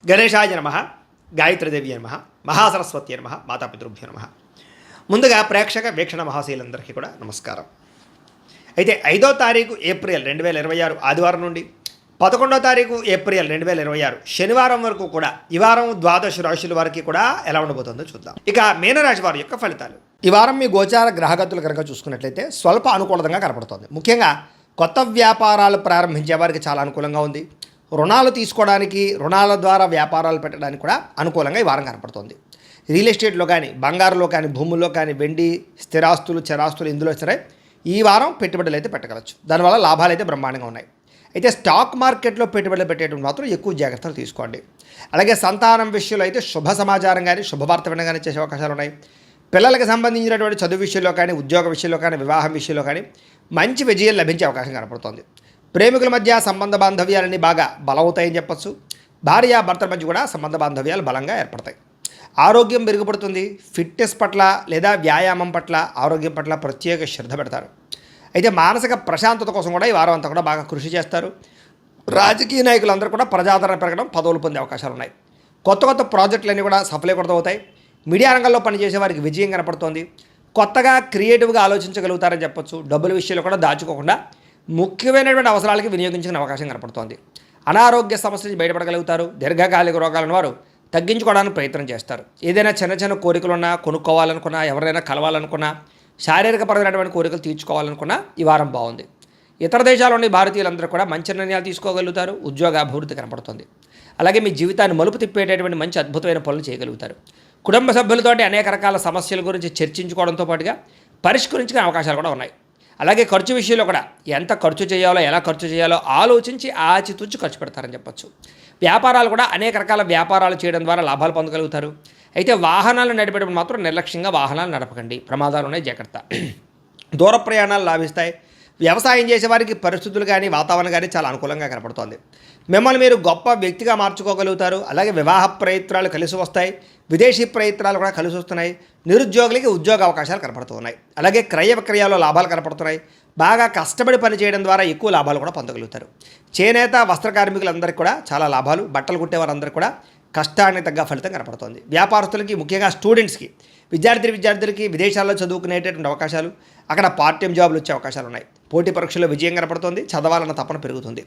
గణేశాయ నమః, గాయత్రీదేవి నమః, మహాసరస్వతి నమః, మాతాపితృభ్యో నమః. ముందుగా ప్రేక్షక వీక్షణ మహాశీలందరికీ కూడా నమస్కారం. అయితే 5వ తారీఖు ఏప్రిల్ 2026 ఆదివారం నుండి 11వ తారీఖు ఏప్రిల్ 2026 శనివారం వరకు కూడా ఈ వారం ద్వాదశ రాశుల వారికి కూడా ఎలా ఉండబోతుందో చూద్దాం. ఇక మీనరాశి వారి యొక్క ఫలితాలు. ఈ వారం మీ గోచార గ్రహగతులు కనుక చూసుకున్నట్లయితే స్వల్ప అనుకూలంగా కనపడుతుంది. ముఖ్యంగా కొత్త వ్యాపారాలు ప్రారంభించే వారికి చాలా అనుకూలంగా ఉంది. రుణాలు తీసుకోవడానికి, రుణాల ద్వారా వ్యాపారాలు పెట్టడానికి కూడా అనుకూలంగా ఈ వారం కనపడుతుంది. రియల్ ఎస్టేట్లో కానీ, బంగారులో కానీ, భూముల్లో కానీ, వెండి, స్థిరాస్తులు, చరాస్తులు ఇందులో సరే ఈ వారం పెట్టుబడులు అయితే పెట్టగలచ్చు. దానివల్ల లాభాలు అయితే బ్రహ్మాండంగా ఉన్నాయి. అయితే స్టాక్ మార్కెట్లో పెట్టుబడులు పెట్టేటప్పుడు మాత్రం ఎక్కువ జాగ్రత్తలు తీసుకోండి. అలాగే సంతానం విషయంలో అయితే శుభ సమాచారం కానీ, శుభవార్త వినగానే చేసే అవకాశాలు ఉన్నాయి. పిల్లలకు సంబంధించినటువంటి చదువు విషయంలో కానీ, ఉద్యోగ విషయంలో కానీ, వివాహం విషయంలో కానీ మంచి విజయం లభించే అవకాశం కనపడుతుంది. ప్రేమికుల మధ్య సంబంధ బాంధవ్యాలన్నీ బాగా బలవుతాయని చెప్పచ్చు. భార్యాభర్తల మధ్య కూడా సంబంధ బాంధవ్యాలు బలంగా ఏర్పడతాయి. ఆరోగ్యం మెరుగుపడుతుంది. ఫిట్నెస్ పట్ల లేదా వ్యాయామం పట్ల, ఆరోగ్యం పట్ల ప్రత్యేక శ్రద్ధ పెడతారు. అయితే మానసిక ప్రశాంతత కోసం కూడా ఈ వారం అంతా కూడా బాగా కృషి చేస్తారు. రాజకీయ నాయకులందరూ కూడా ప్రజాదరణ పెరగడం, పదవులు పొందే అవకాశాలు ఉన్నాయి. కొత్త కొత్త ప్రాజెక్టులన్నీ కూడా సఫలీకృతమవుతాయి. మీడియా రంగంలో పనిచేసే వారికి విజయం కనపడుతోంది. కొత్తగా క్రియేటివ్గా ఆలోచించగలుగుతారని చెప్పొచ్చు. డబ్బుల విషయంలో కూడా దాచుకోకుండా ముఖ్యమైనటువంటి అవసరాలకి వినియోగించుకునే అవకాశం కనపడుతోంది. అనారోగ్య సమస్య నుంచి బయటపడగలుగుతారు. దీర్ఘకాలిక రోగాలను వారు తగ్గించుకోవడానికి ప్రయత్నం చేస్తారు. ఏదైనా చిన్న చిన్న కోరికలున్నా, కొనుక్కోవాలనుకున్నా, ఎవరైనా కలవాలనుకున్నా, శారీరకపరమైనటువంటి కోరికలు తీర్చుకోవాలనుకున్నా ఈ వారం బాగుంది. ఇతర దేశాల్లోని భారతీయులందరూ కూడా మంచి నిర్ణయాలు తీసుకోగలుగుతారు. ఉద్యోగ అభివృద్ధి కనపడుతుంది. అలాగే మీ జీవితాన్ని మలుపు తిప్పేటటువంటి మంచి అద్భుతమైన పనులు చేయగలుగుతారు. కుటుంబ సభ్యులతోటి అనేక రకాల సమస్యల గురించి చర్చించుకోవడంతో పాటుగా పరిష్కరించుకునే అవకాశాలు కూడా ఉన్నాయి. అలాగే ఖర్చు విషయంలో కూడా ఎంత ఖర్చు చేయాలో, ఎలా ఖర్చు చేయాలో ఆలోచించి ఆచితూచి ఖర్చు పెడతారని చెప్పచ్చు. వ్యాపారాలు కూడా అనేక రకాల వ్యాపారాలు చేయడం ద్వారా లాభాలు పొందగలుగుతారు. అయితే వాహనాలు నడిపేటప్పుడు మాత్రం నిర్లక్ష్యంగా వాహనాలు నడపకండి. ప్రమాదాలు ఉన్నాయి, జాగ్రత్త. దూర ప్రయాణాలు లాభిస్తాయి. వ్యవసాయం చేసేవారికి పరిస్థితులు కానీ, వాతావరణం కానీ చాలా అనుకూలంగా కనపడుతోంది. మిమ్మల్ని మీరు గొప్ప వ్యక్తిగా మార్చుకోగలుగుతారు. అలాగే వివాహ ప్రయత్నాలు కలిసి వస్తాయి. విదేశీ ప్రయత్నాలు కూడా కలిసి వస్తున్నాయి. నిరుద్యోగులకి ఉద్యోగ అవకాశాలు కనపడుతున్నాయి. అలాగే క్రయ విక్రయాల్లో లాభాలు కనపడుతున్నాయి. బాగా కష్టపడి పని చేయడం ద్వారా ఎక్కువ లాభాలు కూడా పొందగలుగుతారు. చేనేత వస్త్ర కార్మికులందరికీ కూడా చాలా లాభాలు. బట్టలు కుట్టేవారందరికీ కూడా కష్టానికి తగ్గ ఫలితం కనపడుతుంది. వ్యాపారస్తులకి, ముఖ్యంగా స్టూడెంట్స్కి, విద్యార్థులకి విదేశాల్లో చదువుకునేటటువంటి అవకాశాలు, అక్కడ పార్ట్ టైం జాబులు వచ్చే అవకాశాలు ఉన్నాయి. పోటీ పరీక్షల్లో విజయం కనపడుతుంది. చదవాలన్న తపన పెరుగుతుంది.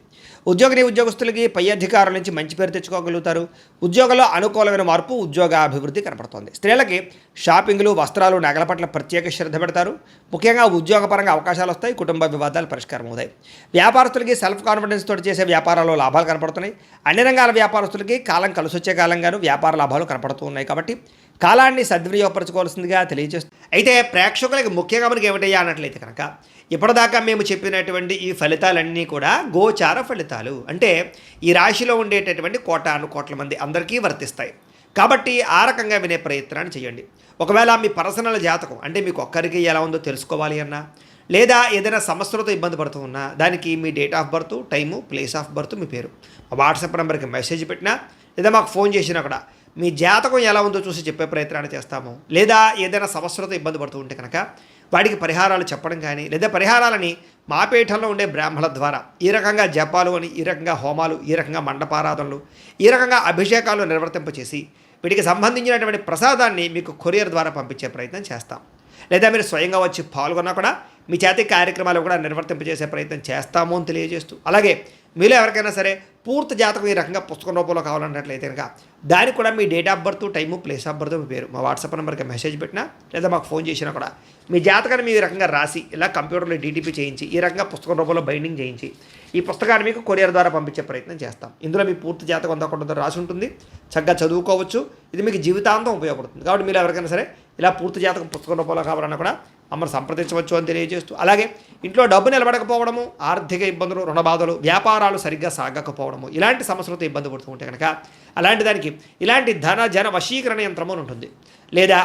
ఉద్యోగస్తులకి పై అధికారుల నుంచి మంచి పేరు తెచ్చుకోగలుగుతారు. ఉద్యోగంలో అనుకూలమైన మార్పు, ఉద్యోగ అభివృద్ధి కనపడుతుంది. స్త్రీలకి షాపింగ్లు, వస్త్రాలు, నగల పట్ల ప్రత్యేక శ్రద్ధ పెడతారు. ముఖ్యంగా ఉద్యోగపరంగా అవకాశాలు వస్తాయి. కుటుంబ వివాదాలు పరిష్కారం అవుతాయి. వ్యాపారస్తులకి సెల్ఫ్ కాన్ఫిడెన్స్ తోటి చేసే వ్యాపారాల్లో లాభాలు కనపడుతున్నాయి. అన్ని రంగాల వ్యాపారస్తులకి కాలం కలిసి వచ్చే కాలంగాను వ్యాపార లాభాలు కనపడుతూ ఉన్నాయి. కాబట్టి కాలాన్ని సద్వినియోగపరచుకోవాల్సిందిగా తెలియజేస్తుంది. అయితే ప్రేక్షకులకి ముఖ్యంగా మనకి ఏమిటయ్యా అన్నట్లయితే కనుక, ఇప్పటిదాకా మేము చెప్పినటువంటి ఈ ఫలితాలన్నీ కూడా గోచార ఫలితాలు. అంటే ఈ రాశిలో ఉండేటటువంటి కోట్ల మంది అందరికీ వర్తిస్తాయి. కాబట్టి ఆ రకంగా వినే ప్రయత్నాన్ని చేయండి. ఒకవేళ మీ పర్సనల్ జాతకం అంటే మీకు ఒక్కరికి ఎలా ఉందో తెలుసుకోవాలి అన్నా, లేదా ఏదైనా సమస్యలతో ఇబ్బంది పడుతూ ఉన్నా, దానికి మీ date of birth, time, place of birth, మీ పేరు మా వాట్సాప్ నెంబర్కి మెసేజ్ పెట్టినా, లేదా మాకు ఫోన్ చేసినా కూడా మీ జాతకం ఎలా ఉందో చూసి చెప్పే ప్రయత్నాన్ని చేస్తాము. లేదా ఏదైనా సమస్యలతో ఇబ్బంది పడుతూ ఉంటే కనుక వాటికి పరిహారాలు చెప్పడం కానీ, లేదా పరిహారాలని మా పీఠంలో ఉండే బ్రాహ్మణుల ద్వారా ఈ రకంగా జపాలు అని, ఈ రకంగా హోమాలు, ఈ రకంగా మండపారాధనలు, ఈ రకంగా అభిషేకాలు నిర్వర్తింపచేసి వీటికి సంబంధించినటువంటి ప్రసాదాన్ని మీకు కొరియర్ ద్వారా పంపించే ప్రయత్నం చేస్తాం. లేదా మీరు స్వయంగా వచ్చి పాల్గొన్నా కూడా మీ చేతి కార్యక్రమాలు కూడా నిర్వర్తింపజేసే ప్రయత్నం చేస్తాము అని తెలియజేస్తూ, అలాగే మీలో ఎవరికైనా సరే పూర్తి జాతకం ఈ రకంగా పుస్తకం రూపంలో కావాలన్నట్లయితే కనుక దానికి కూడా మీ date of birth, time, place of birth, మీ పేరు మా వాట్సాప్ నెంబర్కి మెసేజ్ పెట్టినా, లేదా మాకు ఫోన్ చేసినా కూడా మీ జాతకాన్ని మీ రకంగా రాసి ఇలా కంప్యూటర్లో డీటీపీ చేయించి ఈ రకంగా పుస్తకం రూపంలో బైండింగ్ చేయించి ఈ పుస్తకాన్ని మీకు కొరియర్ ద్వారా పంపించే ప్రయత్నం చేస్తాం. ఇందులో మీ పూర్తి జాతకం అందకుండా రాసి ఉంటుంది. చక్కగా చదువుకోవచ్చు. ఇది మీకు జీవితాంతం ఉపయోగపడుతుంది. కాబట్టి మీరు ఎవరికైనా సరే ఇలా పూర్తి జాతకం పుస్తకం రూపంలో కావాలన్నా కూడా మమ్మల్ని సంప్రదించవచ్చు అని తెలియజేస్తూ, అలాగే ఇంట్లో డబ్బు నిలబడకపోవడము, ఆర్థిక ఇబ్బందులు, రుణబాధలు, వ్యాపారాలు సరిగ్గా సాగకపోవడము, ఇలాంటి సమస్యలతో ఇబ్బంది పడుతూ ఉంటే కనుక అలాంటి దానికి ఇలాంటి జన వశీకరణ యంత్రము ఉంటుంది. లేదా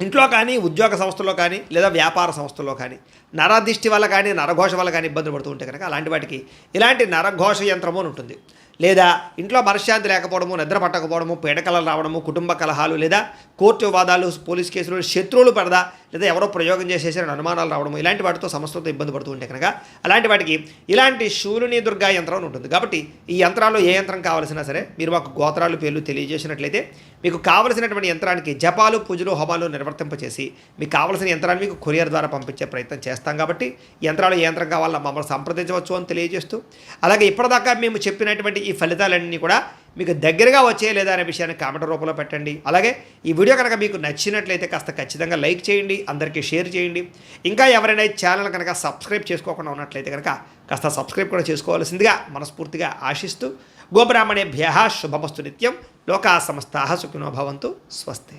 ఇంట్లో కానీ, ఉద్యోగ సంస్థల్లో కానీ, లేదా వ్యాపార సంస్థల్లో కానీ నరదిష్టి వల్ల కానీ, నరఘోష వల్ల కానీ ఇబ్బంది పడుతూ ఉంటే కనుక అలాంటి వాటికి ఇలాంటి నరఘోష యంత్రము అని ఉంటుంది. లేదా ఇంట్లో మనశ్శాంతి లేకపోవడము, నిద్ర పట్టకపోవడము, పీడకలలు రావడము, కుటుంబ కలహాలు, లేదా కోర్టు వివాదాలు, పోలీస్ కేసులు, శత్రువులు పెడదా, లేదా ఎవరో ప్రయోగం చేసేసారని అనుమానాలు రావడము ఇలాంటి వాటితో సమస్యలతో ఇబ్బంది పడుతూ ఉంటే కనుక అలాంటి వాటికి ఇలాంటి శూలిని దుర్గా యంత్రం అని ఉంటుంది. కాబట్టి ఈ యంత్రాల్లో ఏ యంత్రం కావాల్సినా సరే మీరు మాకు గోత్రాలు పేర్లు తెలియజేసినట్లయితే మీకు కావలసినటువంటి యంత్రానికి జపాలు పూజలు హోమాలు నిర్వర్తింపచేసి మీకు కావలసిన యంత్రాన్ని మీకు కొరియర్ ద్వారా పంపించే ప్రయత్నం చేస్తాం. కాబట్టి యంత్రాలు ఏ యంత్రం కావాలన్నా మమ్మల్ని సంప్రదించవచ్చు అని తెలియజేస్తూ, అలాగే ఇప్పటిదాకా మేము చెప్పినటువంటి ఈ ఫలితాలన్నీ కూడా మీకు దగ్గరగా వచ్చే లేదా అనే విషయాన్ని కామెంట్ రూపంలో పెట్టండి. అలాగే ఈ వీడియో కనుక మీకు నచ్చినట్లయితే కాస్త ఖచ్చితంగా లైక్ చేయండి, అందరికీ షేర్ చేయండి. ఇంకా ఎవరైనా ఈ ఛానల్ కనుక సబ్స్క్రైబ్ చేసుకోకుండా ఉన్నట్లయితే కనుక కాస్త సబ్స్క్రైబ్ కూడా చేసుకోవాల్సిందిగా మనస్ఫూర్తిగా ఆశిస్తూ, గోబ్రాహ్మణేభ్యః శుభమస్తు నిత్యం, లోకా సమస్తాః సుఖినో భవంతు, స్వస్తి.